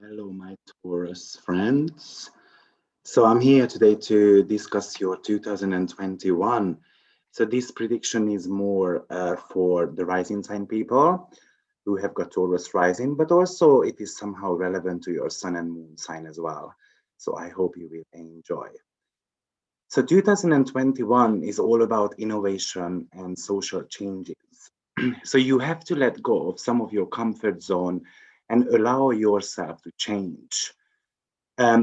Hello, my Taurus friends. So I'm here today to discuss your 2021. So this prediction is more for the rising sign people who have got Taurus rising, but also it is somehow relevant to your sun and moon sign as well. So I hope you will enjoy. So 2021 is all about innovation and social changes. So you have to let go of some of your comfort zone and allow yourself to change.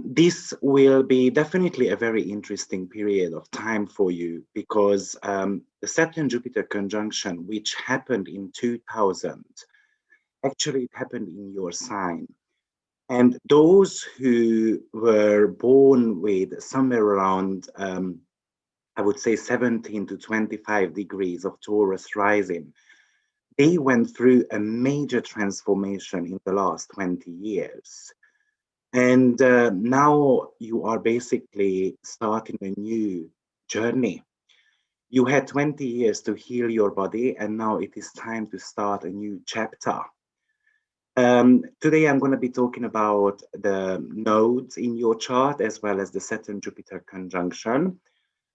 This will be definitely a very interesting period of time for you because the Saturn Jupiter conjunction, which happened in 2000, actually it happened in your sign. And those who were born with somewhere around, I would say 17 to 25 degrees of Taurus rising, they went through a major transformation in the last 20 years. And now you are basically starting a new journey. You had 20 years to heal your body, and now it is time to start a new chapter. Today, I'm going to be talking about the nodes in your chart as well as the Saturn Jupiter conjunction.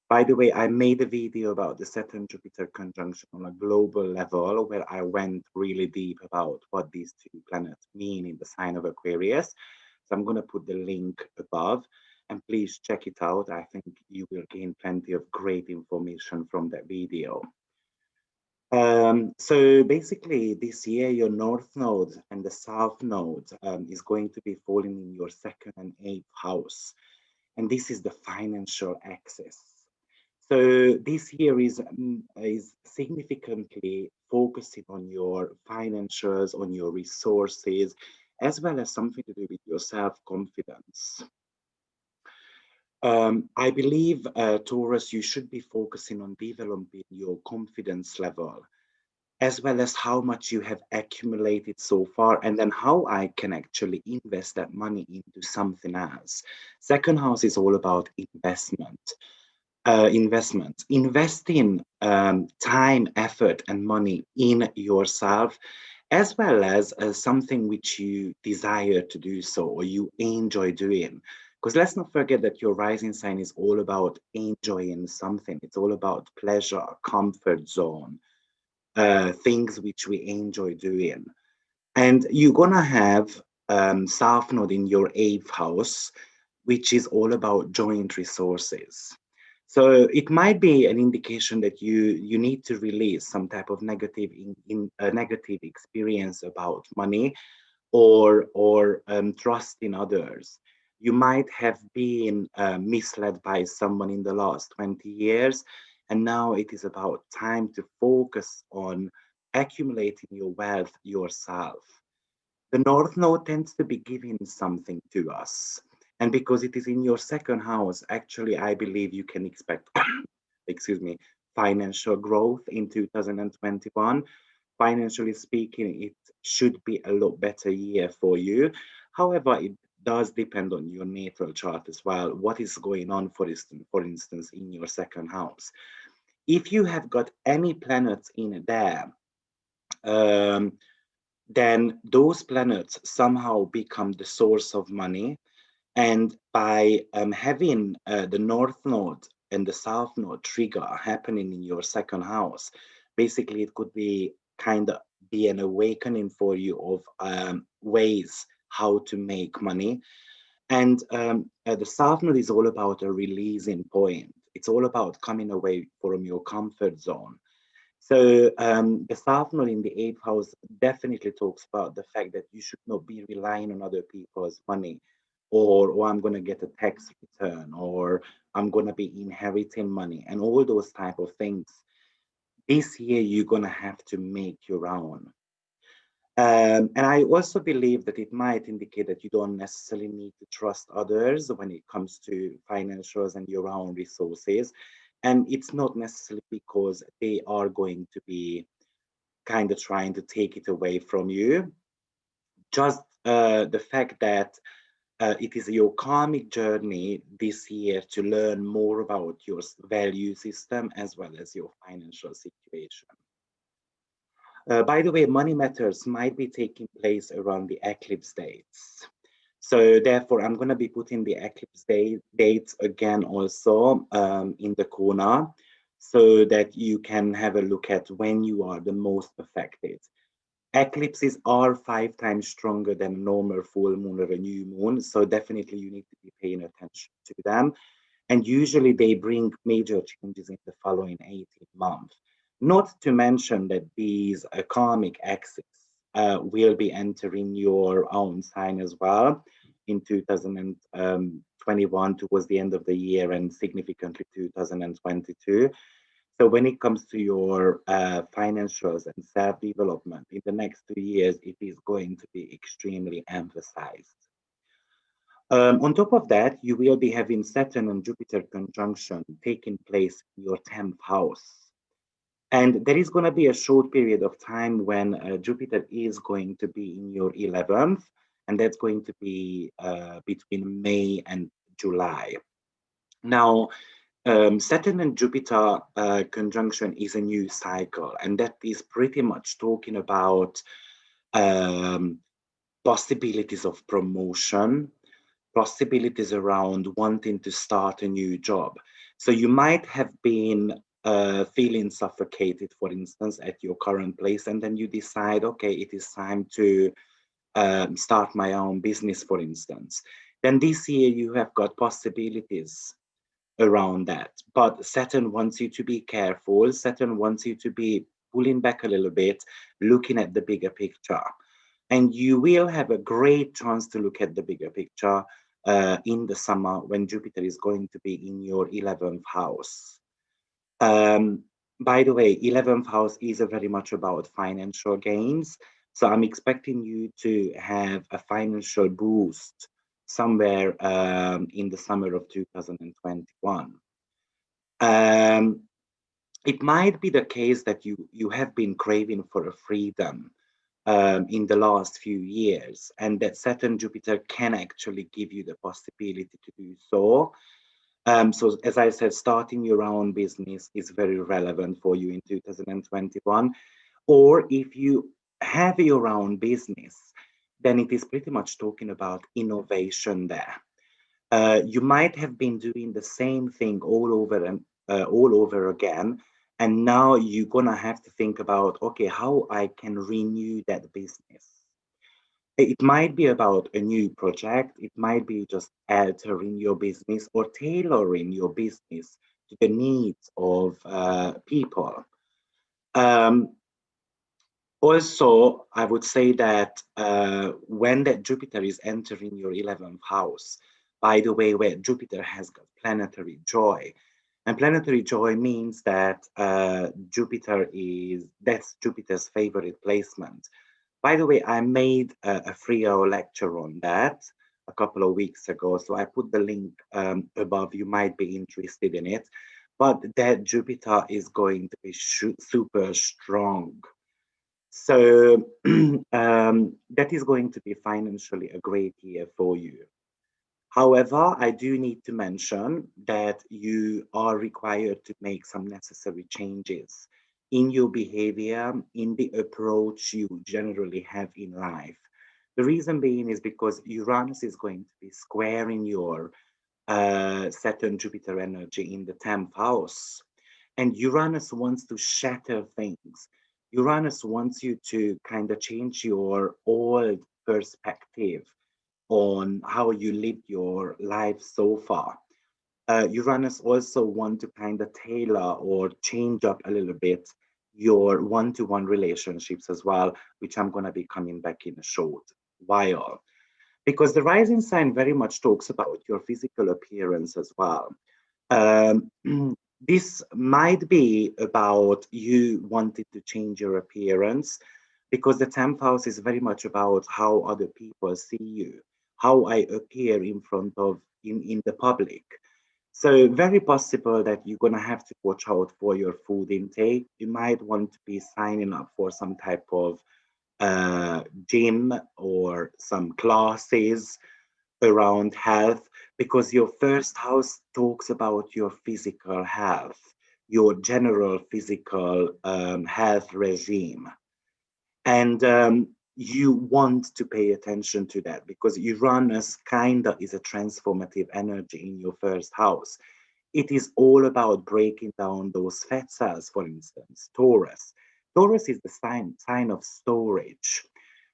By the way, I made a video about the Saturn Jupiter conjunction on a global level where I went really deep about what these two planets mean in the sign of Aquarius. So I'm going to put the link above and please check it out. I think you will gain plenty of great information from that video. So basically this year, your North Node and the South Node is going to be falling in your second and eighth house. And this is the financial axis. So this year is significantly focusing on your financials, on your resources, as well as something to do with your self-confidence. I believe, Taurus, you should be focusing on developing your confidence level, as well as how much you have accumulated so far, and then how I can actually invest that money into something else. Second house is all about investment. Investing time, effort, and money in yourself, as well as something which you desire to do so or you enjoy doing. Because let's not forget that your rising sign is all about enjoying something. It's all about pleasure, comfort zone, things which we enjoy doing. And you're gonna have South Node in your eighth house, which is all about joint resources. So it might be an indication that you need to release some type of in a negative experience about money or trust in others. You might have been misled by someone in the last 20 years, and now it is about time to focus on accumulating your wealth yourself. The North Node tends to be giving something to us. And because it is in your second house, actually, I believe you can expect, excuse me, financial growth in 2021. Financially speaking, it should be a lot better year for you. However, it does depend on your natal chart as well. What is going on, for instance, in your second house? If you have got any planets in there, um, then those planets somehow become the source of money. And by having the North Node and the South Node trigger happening in your second house, basically it could be kind of be an awakening for you of ways how to make money. And the South Node is all about a releasing point. It's all about coming away from your comfort zone. So the South Node in the eighth house definitely talks about the fact that you should not be relying on other people's money, or I'm going to get a tax return, or I'm going to be inheriting money, and all those type of things. This year, you're going to have to make your own. And I also believe that it might indicate that you don't necessarily need to trust others when it comes to financials and your own resources. And it's not necessarily because they are going to be kind of trying to take it away from you. Just the fact that it is your karmic journey this year to learn more about your value system as well as your financial situation. By the way, money matters might be taking place around the eclipse dates. So therefore, I'm going to be putting the eclipse dates again also in the corner so that you can have a look at when you are the most affected. Eclipses are 5 times stronger than a normal full moon or a new moon, so definitely you need to be paying attention to them. And usually they bring major changes in the following 18 months. Not to mention that these karmic axes will be entering your own sign as well in 2021 towards the end of the year and significantly 2022. So when it comes to your financials and self-development in the next 2 years, it is going to be extremely emphasized. On top of that, you will be having Saturn and Jupiter conjunction taking place in your 10th house. And there is going to be a short period of time when Jupiter is going to be in your 11th, and that's going to be between May and July. Now, Saturn and Jupiter conjunction is a new cycle, and that is pretty much talking about um, possibilities of promotion, possibilities around wanting to start a new job. So you might have been feeling suffocated, for instance, at your current place, and then you decide, okay, it is time to start my own business, for instance. Then this year you have got possibilities around that. But Saturn wants you to be careful. Saturn wants you to be pulling back a little bit, looking at the bigger picture. And you will have a great chance to look at the bigger picture in the summer when Jupiter is going to be in your 11th house. Um, by the way, 11th house is very much about financial gains. So I'm expecting you to have a financial boost somewhere in the summer of 2021. Um, it might be the case that you have been craving for a freedom in the last few years, and that Saturn Jupiter can actually give you the possibility to do so. So, as I said, starting your own business is very relevant for you in 2021. Or if you have your own business, then it is pretty much talking about innovation there. You might have been doing the same thing all over again, and now you're gonna have to think about, okay, how I can renew that business. It might be about a new project. It might be just altering your business or tailoring your business to the needs of people. Um, Also, I would say that when that Jupiter is entering your 11th house, by the way, where Jupiter has got planetary joy, and planetary joy means that that's Jupiter's favorite placement. By the way, I made a 3 hour lecture on that a couple of weeks ago, so I put the link above. You might be interested in it, but that Jupiter is going to be super strong. So that is going to be financially a great year for you. However, I do need to mention that you are required to make some necessary changes in your behavior, in the approach you generally have in life. The reason being is because Uranus is going to be squaring your Saturn Jupiter energy in the 10th house. And Uranus wants to shatter things. Uranus wants you to kind of change your old perspective on how you lived your life so far. Uranus also want to kind of tailor or change up a little bit your one-to-one relationships as well, which I'm going to be coming back in a short while. Because the rising sign very much talks about your physical appearance as well. Um, this might be about you wanting to change your appearance because the 10th house is very much about how other people see you, how I appear in front of in the public. So very possible that you're gonna have to watch out for your food intake. You might want to be signing up for some type of gym or some classes around health because your first house talks about your physical health, your general physical health regime. And you want to pay attention to that, because Uranus kind of is a transformative energy in your first house. It is all about breaking down those fat cells, for instance. Taurus is the sign of storage.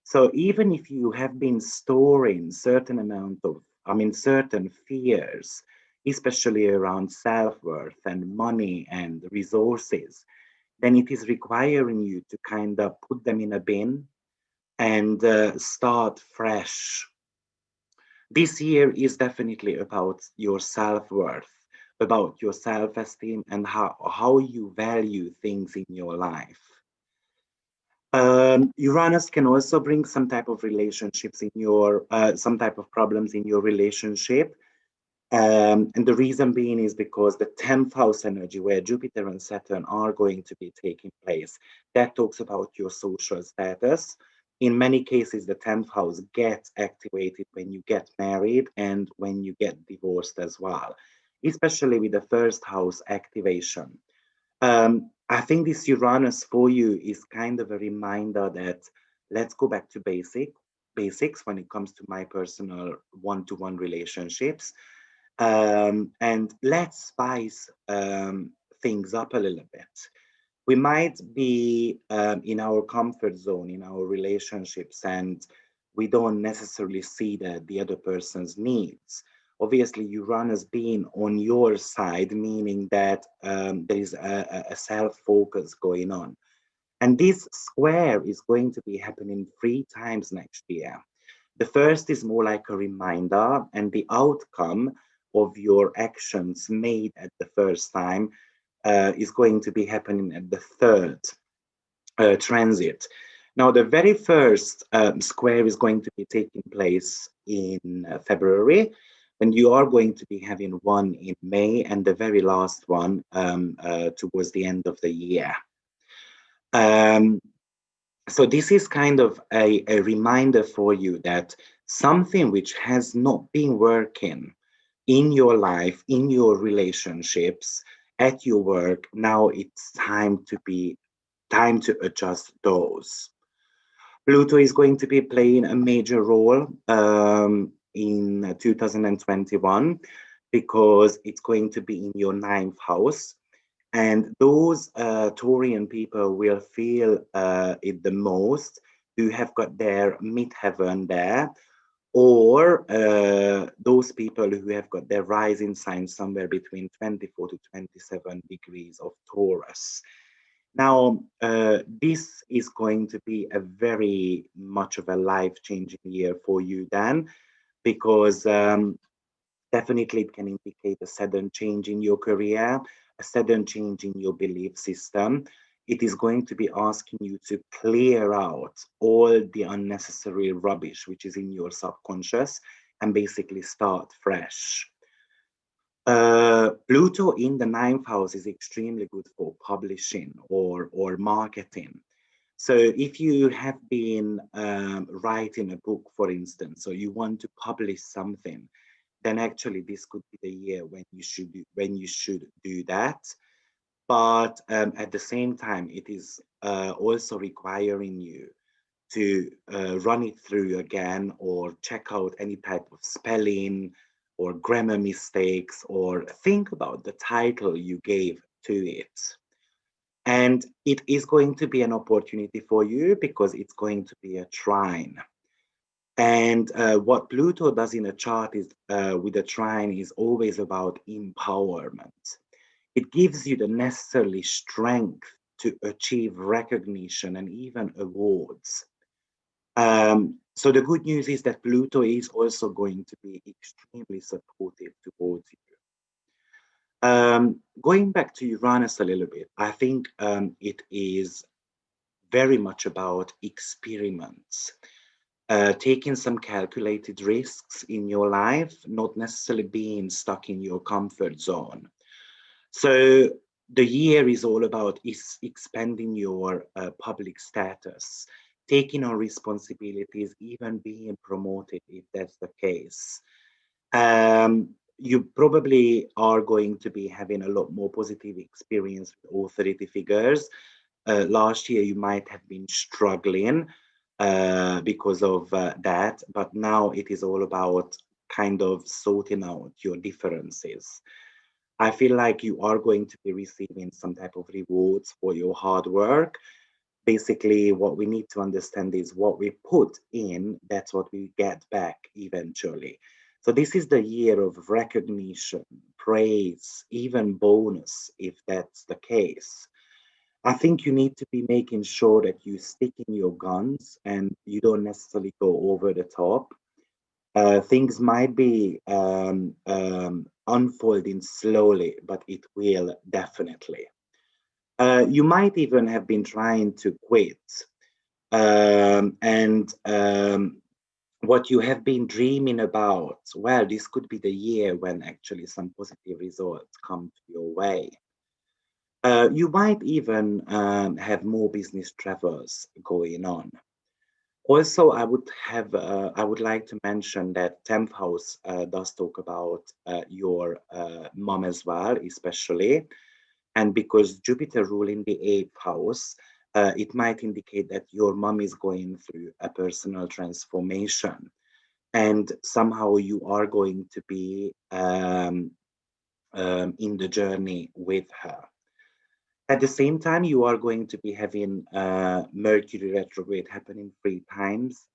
So even if you have been storing certain amount of, I mean, certain fears, especially around self-worth and money and resources, then it is requiring you to kind of put them in a bin and start fresh. This year is definitely about your self-worth, about your self-esteem, and how you value things in your life. Uranus can also bring some type of relationships in your, some type of problems in your relationship. And the reason being is because the 10th house energy, where Jupiter and Saturn are going to be taking place, that talks about your social status. In many cases, the 10th house gets activated when you get married and when you get divorced as well, especially with the first house activation. I think this Uranus for you is kind of a reminder that let's go back to basics when it comes to my personal one-to-one relationships. And let's spice things up a little bit. We might be in our comfort zone in our relationships, and we don't necessarily see the other person's needs. Obviously, Uranus being on your side, meaning that there is a self-focus going on. And this square is going to be happening 3 times next year. The first is more like a reminder, and the outcome of your actions made at the first time is going to be happening at the third transit. Now, the very first square is going to be taking place in February, and you are going to be having one in May, and the very last one towards the end of the year. Um, so this is kind of a reminder for you that something which has not been working in your life, in your relationships, at your work, now it's time to adjust those. Pluto is going to be playing a major role in 2021 because it's going to be in your 9th house. And those Taurian people will feel it the most who have got their midheaven there, or those people who have got their rising sign somewhere between 24 to 27 degrees of Taurus. Now, this is going to be a very much of a life-changing year for you then, because definitely it can indicate a sudden change in your career, a sudden change in your belief system. It is going to be asking you to clear out all the unnecessary rubbish which is in your subconscious and basically start fresh. Pluto in the 9th house is extremely good for publishing or marketing. So if you have been writing a book, for instance, or you want to publish something, then actually this could be the year when you should do that. But at the same time, it is also requiring you to run it through again or check out any type of spelling or grammar mistakes, or think about the title you gave to it. And it is going to be an opportunity for you because it's going to be a trine. And what Pluto does in a chart is with a trine is always about empowerment. It gives you the necessary strength to achieve recognition and even awards. So the good news is that Pluto is also going to be extremely supportive towards you. Going back to Uranus a little bit, I think it is very much about experiments, taking some calculated risks in your life, not necessarily being stuck in your comfort zone. So the year is all about expanding your public status, taking on responsibilities, even being promoted if that's the case. You probably are going to be having a lot more positive experience with authority figures. Last year, you might have been struggling. because of that, but now it is all about kind of sorting out your differences. I feel like you are going to be receiving some type of rewards for your hard work. Basically, what we need to understand is what we put in, that's what we get back eventually. So, this is the year of recognition, praise, even bonus, if that's the case. I think you need to be making sure that you stick in your guns and you don't necessarily go over the top. Things might be unfolding slowly, but it will definitely. You might even have been trying to quit, and what you have been dreaming about, well, this could be the year when actually some positive results come to your way. You might even have more business travels going on. Also, I would like to mention that 10th house does talk about your mom as well, especially. And because Jupiter ruling the 8th house, it might indicate that your mom is going through a personal transformation. And somehow you are going to be in the journey with her. At the same time, you are going to be having Mercury retrograde happening 3 times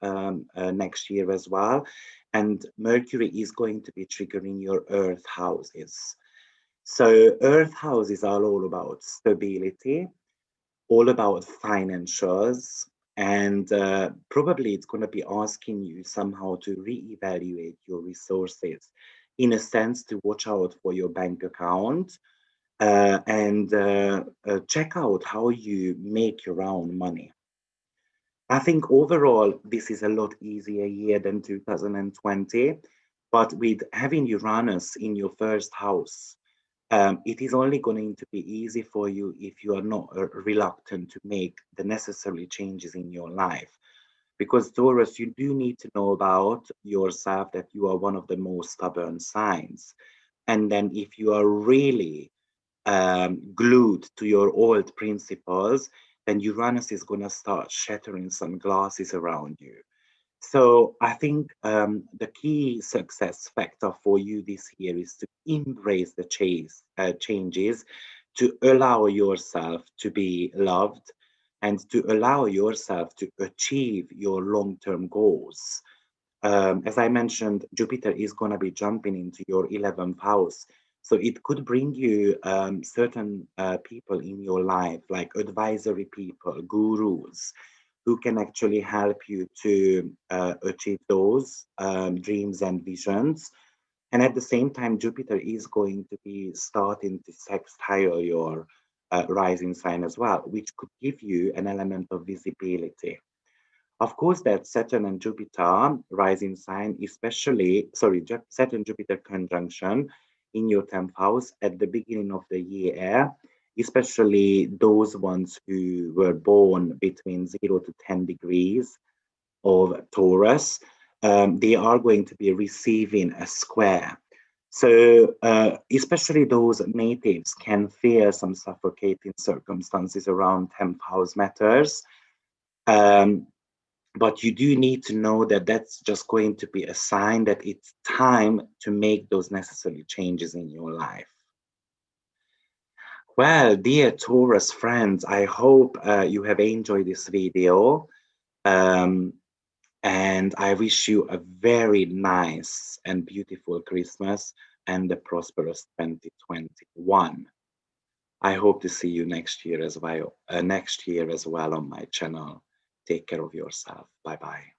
next year as well. And Mercury is going to be triggering your Earth houses. So, Earth houses are all about stability, all about financials, and probably it's going to be asking you somehow to reevaluate your resources in a sense to watch out for your bank account and check out how you make your own money. I think overall, this is a lot easier year than 2020, but with having Uranus in your first house, it is only going to be easy for you if you are not reluctant to make the necessary changes in your life. Because Taurus, you do need to know about yourself that you are one of the most stubborn signs. And then if you are really glued to your old principles, then Uranus is going to start shattering some glasses around you. So I think the key success factor for you this year is to embrace the changes, to allow yourself to be loved, and to allow yourself to achieve your long-term goals. As I mentioned, Jupiter is going to be jumping into your 11th house. So it could bring you certain people in your life, like advisory people, gurus, who can actually help you to achieve those dreams and visions. And at the same time, Jupiter is going to be starting to sextile your rising sign as well, which could give you an element of visibility. Of course, that Saturn and Jupiter rising sign, especially, sorry, Saturn Jupiter conjunction in your 10th house at the beginning of the year, especially those ones who were born between 0 to 10 degrees of Taurus, they are going to be receiving a square. So, especially those natives can fear some suffocating circumstances around 10th house matters. Um, but you do need to know that that's just going to be a sign that it's time to make those necessary changes in your life. Well, dear Taurus friends, I hope you have enjoyed this video. Um, and I wish you a very nice and beautiful Christmas and a prosperous 2021. I hope to see you next year as well on my channel. Take care of yourself. Bye bye.